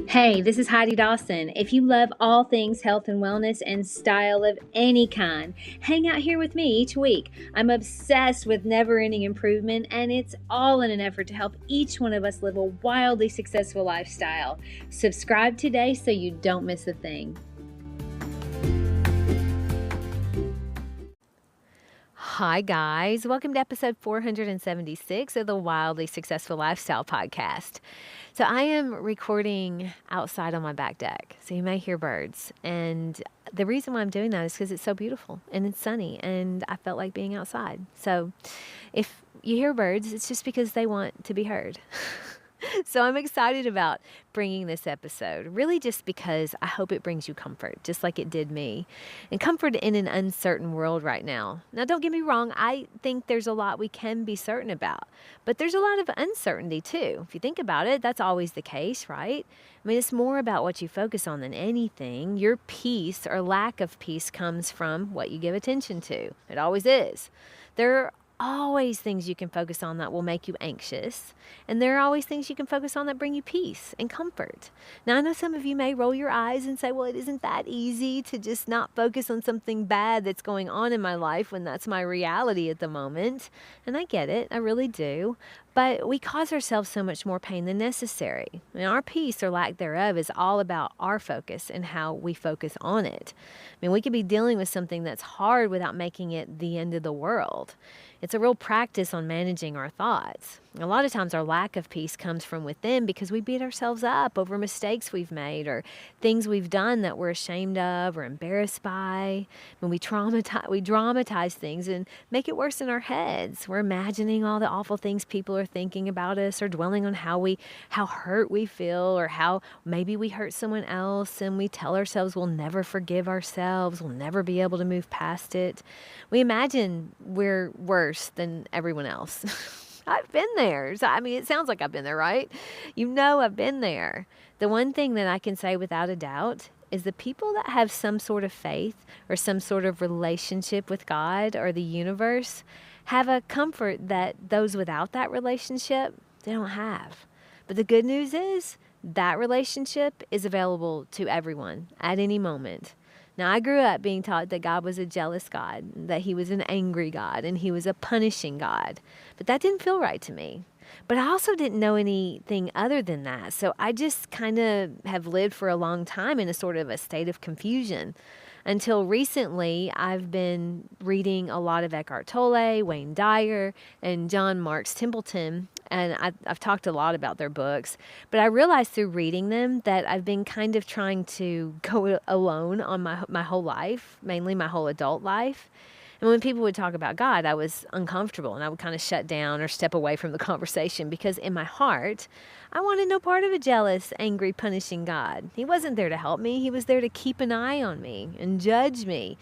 Hey, this is Heidi Dawson. If you love all things health and wellness and style of any kind, hang out here with me each week. I'm obsessed with never-ending improvement, and it's all in an effort to help each one of us live a wildly successful lifestyle. Subscribe today so you don't miss a thing. Hi, guys. Welcome to episode 476 of the Wildly Successful Lifestyle Podcast. So I am recording outside on my back deck, so you may hear birds. And the reason why I'm doing that is because it's so beautiful and it's sunny, and I felt like being outside. So if you hear birds, it's just because they want to be heard. So I'm excited about bringing this episode, really just because I hope it brings you comfort, just like it did me, and comfort in an uncertain world right now. Now, don't get me wrong. I think there's a lot we can be certain about, but there's a lot of uncertainty too. If you think about it, that's always the case, right? I mean, it's more about what you focus on than anything. Your peace or lack of peace comes from what you give attention to. It always is. There are always things you can focus on that will make you anxious. And there are always things you can focus on that bring you peace and comfort. Now, I know some of you may roll your eyes and say, well, it isn't that easy to just not focus on something bad that's going on in my life when that's my reality at the moment. And I get it. I really do. But we cause ourselves so much more pain than necessary. And our peace or lack thereof is all about our focus and how we focus on it. I mean, we could be dealing with something that's hard without making it the end of the world. It's a real practice on managing our thoughts. A lot of times our lack of peace comes from within because we beat ourselves up over mistakes we've made or things we've done that we're ashamed of or embarrassed by. When we dramatize things and make it worse in our heads. We're imagining all the awful things people are thinking about us, or dwelling on how hurt we feel, or how maybe we hurt someone else, and we tell ourselves we'll never forgive ourselves, we'll never be able to move past it. We imagine we're worse than everyone else. I've been there. So, I mean, it sounds like I've been there, right? You know I've been there. The one thing that I can say without a doubt is the people that have some sort of faith or some sort of relationship with God or the universe have a comfort that those without that relationship, they don't have. But the good news is that relationship is available to everyone at any moment. Now, I grew up being taught that God was a jealous God, that he was an angry God, and he was a punishing God. But that didn't feel right to me. But I also didn't know anything other than that. So I just kind of have lived for a long time in a sort of a state of confusion. Until recently, I've been reading a lot of Eckhart Tolle, Wayne Dyer, and John Marks Templeton, and I've talked a lot about their books. But I realized through reading them that I've been kind of trying to go alone on my whole life, mainly my whole adult life. And when people would talk about God, I was uncomfortable, and I would kind of shut down or step away from the conversation because in my heart, I wanted no part of a jealous, angry, punishing God. He wasn't there to help me. He was there to keep an eye on me and judge me.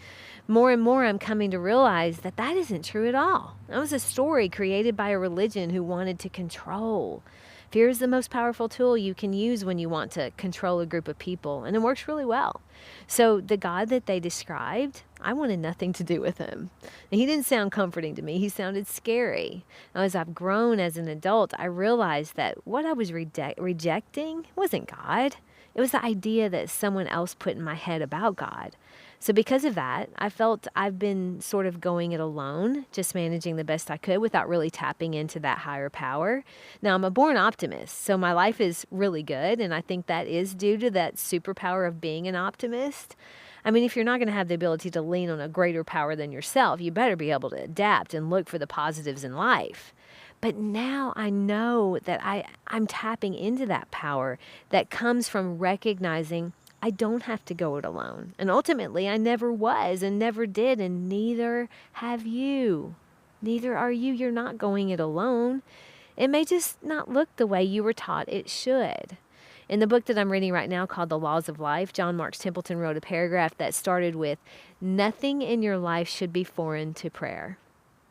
More and more, I'm coming to realize that that isn't true at all. That was a story created by a religion who wanted to control. Fear is the most powerful tool you can use when you want to control a group of people, and it works really well. So the God that they described, I wanted nothing to do with him. And he didn't sound comforting to me. He sounded scary. Now, as I've grown as an adult, I realized that what I was rejecting wasn't God. It was the idea that someone else put in my head about God. So because of that, I felt I've been sort of going it alone, just managing the best I could without really tapping into that higher power. Now, I'm a born optimist, so my life is really good, and I think that is due to that superpower of being an optimist. I mean, if you're not going to have the ability to lean on a greater power than yourself, you better be able to adapt and look for the positives in life. But now I know that I'm tapping into that power that comes from recognizing I don't have to go it alone. And ultimately, I never was and never did, and neither have you. Neither are you. You're not going it alone. It may just not look the way you were taught it should. In the book that I'm reading right now called The Laws of Life, John Marks Templeton wrote a paragraph that started with, "Nothing in your life should be foreign to prayer."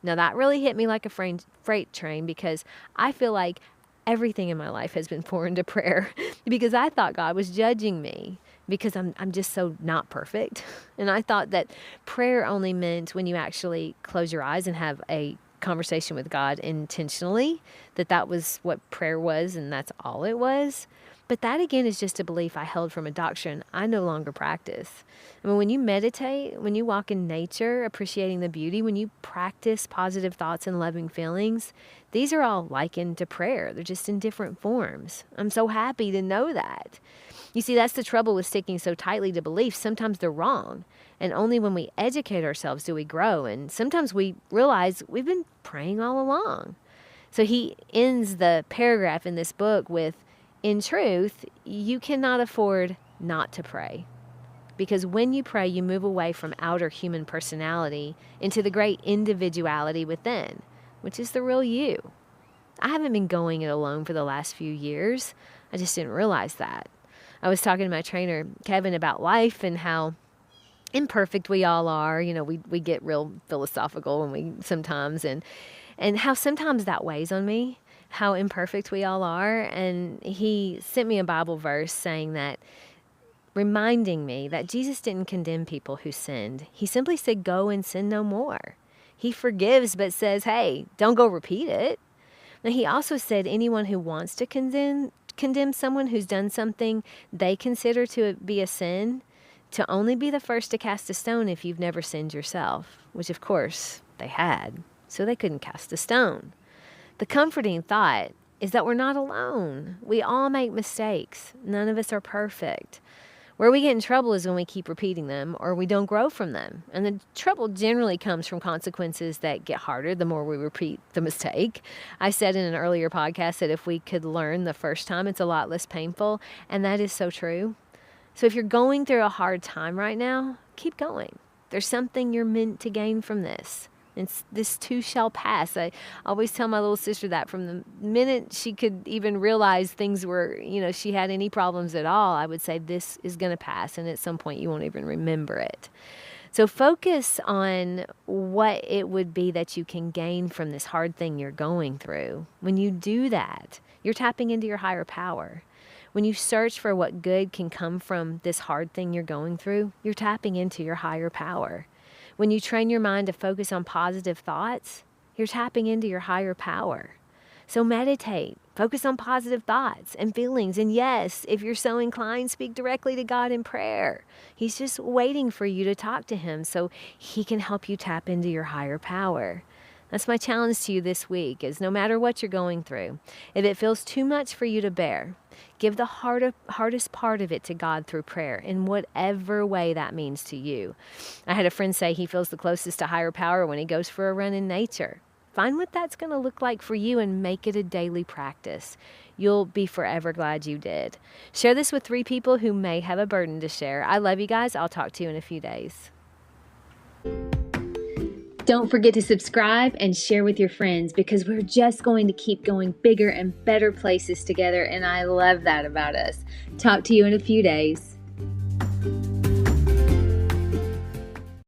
Now, that really hit me like a freight train because I feel like everything in my life has been foreign to prayer because I thought God was judging me because I'm just so not perfect. And I thought that prayer only meant when you actually close your eyes and have a conversation with God intentionally, that was what prayer was and that's all it was. But that again is just a belief I held from a doctrine I no longer practice. I mean, when you meditate, when you walk in nature, appreciating the beauty, when you practice positive thoughts and loving feelings, these are all likened to prayer. They're just in different forms. I'm so happy to know that. You see, that's the trouble with sticking so tightly to beliefs. Sometimes they're wrong. And only when we educate ourselves do we grow. And sometimes we realize we've been praying all along. So he ends the paragraph in this book with, in truth, you cannot afford not to pray. Because when you pray, you move away from outer human personality into the great individuality within, which is the real you. I haven't been going it alone for the last few years. I just didn't realize that. I was talking to my trainer, Kevin, about life and how imperfect we all are. You know, we get real philosophical when we sometimes, and how sometimes that weighs on me, how imperfect we all are. And he sent me a Bible verse saying that, reminding me that Jesus didn't condemn people who sinned. He simply said, go and sin no more. He forgives, but says, hey, don't go repeat it. And he also said anyone who wants to condemn someone who's done something they consider to be a sin, to only be the first to cast a stone if you've never sinned yourself, which of course they had, so they couldn't cast a stone. The comforting thought is that we're not alone. We all make mistakes. None of us are perfect. Where we get in trouble is when we keep repeating them or we don't grow from them. And the trouble generally comes from consequences that get harder the more we repeat the mistake. I said in an earlier podcast that if we could learn the first time, it's a lot less painful. And that is so true. So if you're going through a hard time right now, keep going. There's something you're meant to gain from this. And this too shall pass. I always tell my little sister that from the minute she could even realize things were, she had any problems at all, I would say this is going to pass. And at some point you won't even remember it. So focus on what it would be that you can gain from this hard thing you're going through. When you do that, you're tapping into your higher power. When you search for what good can come from this hard thing you're going through, you're tapping into your higher power. When you train your mind to focus on positive thoughts, you're tapping into your higher power. So meditate, focus on positive thoughts and feelings. And yes, if you're so inclined, speak directly to God in prayer. He's just waiting for you to talk to him so he can help you tap into your higher power. That's my challenge to you this week, is no matter what you're going through, if it feels too much for you to bear, give the hardest part of it to God through prayer in whatever way that means to you. I had a friend say he feels the closest to higher power when he goes for a run in nature. Find what that's going to look like for you and make it a daily practice. You'll be forever glad you did. Share this with 3 people who may have a burden to share. I love you guys. I'll talk to you in a few days. Don't forget to subscribe and share with your friends, because we're just going to keep going bigger and better places together, and I love that about us. Talk to you in a few days.